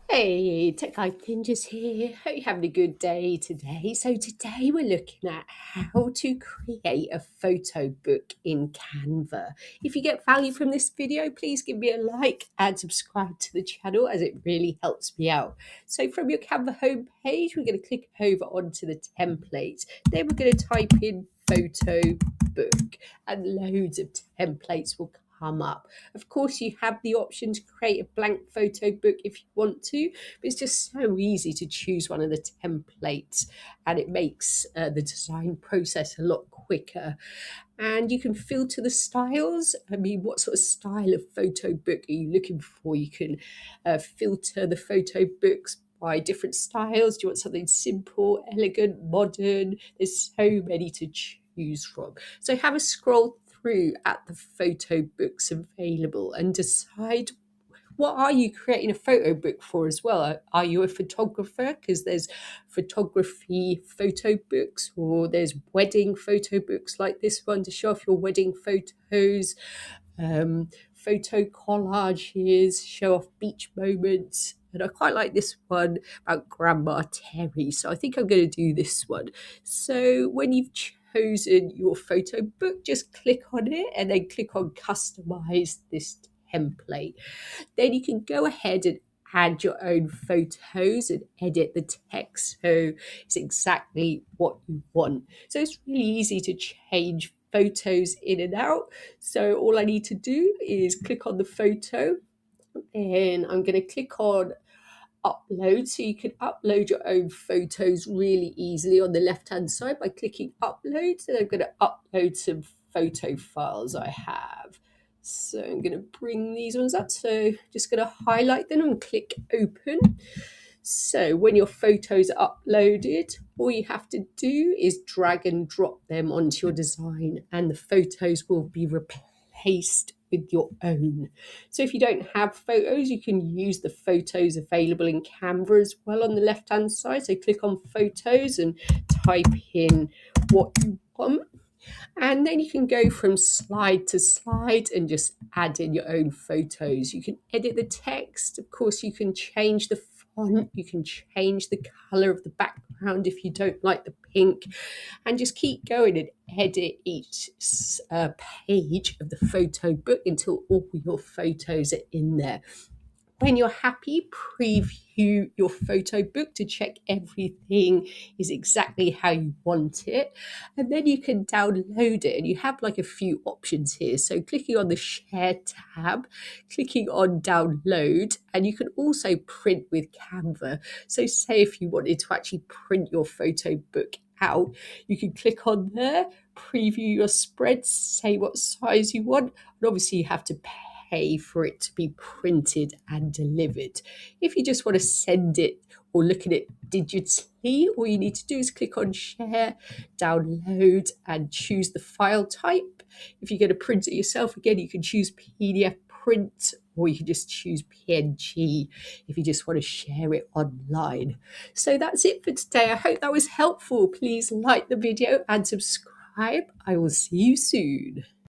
Hey, Tech Life Ninjas here. Hope you're having a good day today. So today we're looking at how to create a photo book in Canva. If you get value from this video, please give me a like and subscribe to the channel as it really helps me out. So from your Canva homepage, we're going to click over onto the template. Then we're going to type in photo book and loads of templates will come up. Of course, you have the option to create a blank photo book if you want to, but it's just so easy to choose one of the templates and it makes the design process a lot quicker. And you can filter the styles. I mean, what sort of style of photo book are you looking for? You can filter the photo books by different styles. Do you want something simple, elegant, modern? There's so many to choose from. So have a scroll through at the photo books available and decide what are you creating a photo book for as well. Are you a photographer? Because there's photography photo books, or there's wedding photo books like this one to show off your wedding photos, photo collages, show off beach moments. And I quite like this one about Grandma Terry, so I think I'm going to do this one. So when you've chosen your photo book, just click on it and then click on customize this template. Then you can go ahead and add your own photos and edit the text so it's exactly what you want. So it's really easy to change photos in and out. So all I need to do is click on the photo and I'm going to click on upload. So you can upload your own photos really easily on the left hand side by clicking upload. And I'm going to upload some photo files I have. So I'm going to bring these ones up. So just going to highlight them and click open. So when your photos are uploaded, all you have to do is drag and drop them onto your design and the photos will be replaced with your own. So if you don't have photos, you can use the photos available in Canva as well on the left hand side. So click on photos and type in what you want. And then you can go from slide to slide and just add in your own photos. You can edit the text. Of course, you can change the font. You can change the color of the background if you don't like the pink. And just keep going and edit each page of the photo book until all your photos are in there. When you're happy, preview your photo book to check everything is exactly how you want it. And then you can download it. And you have like a few options here. So clicking on the Share tab, clicking on Download, and you can also print with Canva. So say if you wanted to actually print your photo book out, you can click on there, preview your spread, say what size you want, and obviously you have to pay for it to be printed and delivered. If you just want to send it or look at it digitally, all you need to do is click on Share, Download, and choose the file type. If you're going to print it yourself, again, you can choose PDF print, or you can just choose PNG if you just want to share it online. So that's it for today. I hope that was helpful. Please like the video and subscribe. I will see you soon.